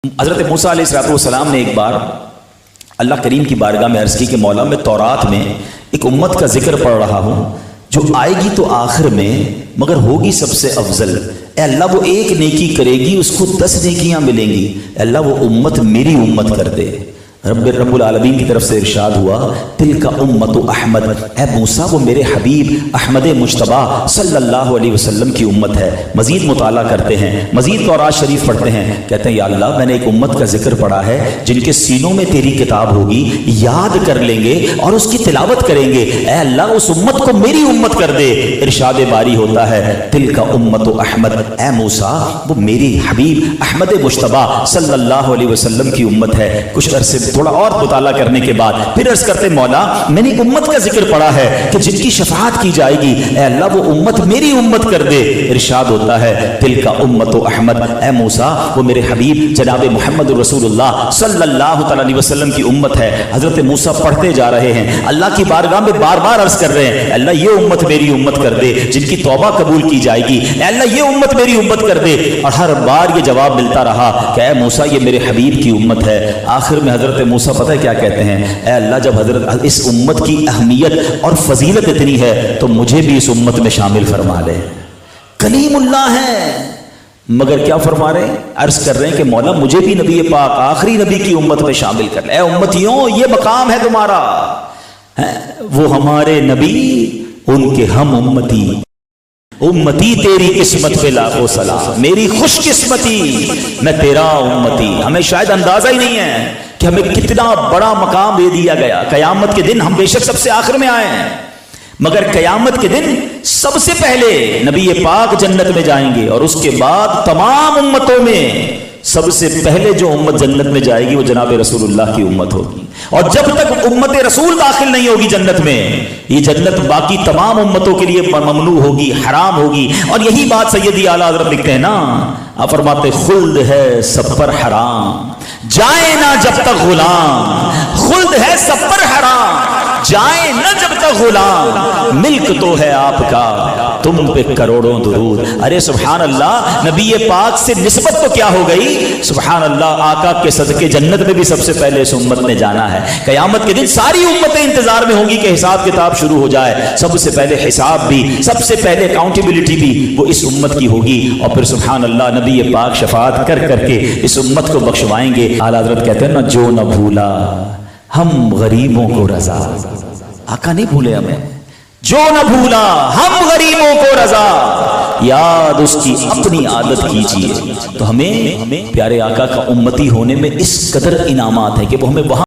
حضرت موسیٰ علیہ السلام نے ایک بار اللہ کریم کی بارگاہ میں عرض کی کہ مولا میں تورات میں ایک امت کا ذکر پڑھ رہا ہوں جو آئے گی تو آخر میں مگر ہوگی سب سے افضل۔ اے اللہ وہ ایک نیکی کرے گی اس کو 10 نیکیاں ملیں گی، اے اللہ وہ امت میری امت کر دے۔ رب العالمین کی طرف سے ارشاد ہوا تلک امت احمد، اے موسیٰ وہ میرے حبیب احمد مجتبیٰ صلی اللہ علیہ وسلم کی امت ہے۔ مزید مطالعہ کرتے ہیں، مزید تورات شریف پڑھتے ہیں، کہتے ہیں یا اللہ میں نے ایک امت کا ذکر پڑھا ہے جن کے سینوں میں تیری کتاب ہوگی، یاد کر لیں گے اور اس کی تلاوت کریں گے، اے اللہ اس امت کو میری امت کر دے۔ ارشاد باری ہوتا ہے تلک امت احمد، اے موسیٰ وہ میری حبیب احمد مجتبیٰ صلی اللہ علیہ وسلم کی امت ہے۔ کچھ عرصے تھوڑا اور مطالعہ کرنے کے بعد پھر عرض کرتے مولا میں نے ایک امت کا ذکر پڑھا ہے کہ جن کی شفاعت کی جائے گی، اے اللہ وہ امت میری امت کر دے۔ ارشاد ہوتا ہے تلک امت احمد، اے موسیٰ وہ میرے حبیب جناب محمد رسول اللہ صلی اللہ تعالی علیہ وسلم کی امت ہے۔ حضرت موسیٰ پڑھتے جا رہے ہیں، اللہ کی بارگاہ میں بار بار عرض کر رہے ہیں اے اللہ یہ امت میری امت کر دے جن کی توبہ قبول کی جائے گی، اے اللہ یہ امت میری امت کر دے، اور ہر بار یہ جواب ملتا رہا کہ اے موسیٰ یہ میرے حبیب کی امت ہے۔ آخر میں حضرت موسیٰ پتہ ہے کیا کہتے ہیں، اے اللہ جب حضرت اس امت کی اہمیت اور فضیلت اتنی ہے تو مجھے بھی اس امت میں شامل فرما لے۔ کلیم اللہ ہے مگر کیا فرما رہے ہیں، عرض کر رہے ہیں کہ مولا مجھے بھی نبی پاک آخری نبی کی امت میں شامل کر لے۔ اے امتیوں یہ مقام ہے تمہارا، وہ ہمارے نبی ان کے ہم امتی، امتی تیری قسمت پہ لاکھوں سلام، میری خوش قسمتی میں تیرا امتی۔ ہمیں شاید اندازہ ہی نہیں ہے کہ ہمیں کتنا بڑا مقام دے دیا گیا۔ قیامت کے دن ہم بے شک سب سے آخر میں آئے ہیں، مگر قیامت کے دن سب سے پہلے نبی پاک جنت میں جائیں گے، اور اس کے بعد تمام امتوں میں سب سے پہلے جو امت جنت میں جائے گی وہ جناب رسول اللہ کی امت ہوگی۔ اور جب تک امت رسول داخل نہیں ہوگی جنت میں، یہ جنت باقی تمام امتوں کے لیے ممنوع ہوگی، حرام ہوگی۔ اور یہی بات سیدی اعلیٰ حضرت لکھتے ہیں نا، آپ فرماتے خلد ہے سب پر حرام جائے نہ جب تک غلام، خلد ہے سب پر حرام جائے نہ جب تک غلام، ملک تو ہے آپ کا تم پہ کروڑوں درود۔ ارے سبحان اللہ، نبی پاک سے نسبت تو کیا ہو گئی، سبحان اللہ، آقا کے صدقے جنت میں بھی سب سے پہلے اس امت نے جانا ہے۔ قیامت کے دن ساری امتیں انتظار میں ہوں گی کہ حساب کتاب شروع ہو جائے، سب سے پہلے حساب بھی، سب سے پہلے اکاؤنٹیبلٹی بھی وہ اس امت کی ہوگی، اور پھر سبحان اللہ نبی پاک شفاعت کر کر کے اس امت کو بخشوائیں گے۔ اعلیٰ حضرت کہتے ہیں نا جو نہ بھولا ہم غریبوں کو رضا، آقا نہیں بھولے ہمیں، جو نہ بھولا ہم غریبوں کو رضا، یاد اس کی اپنی عادت کیجیے۔ تو ہمیں پیارے آقا کا امتی ہونے میں اس قدر انعامات ہیں کہ وہ ہمیں وہاں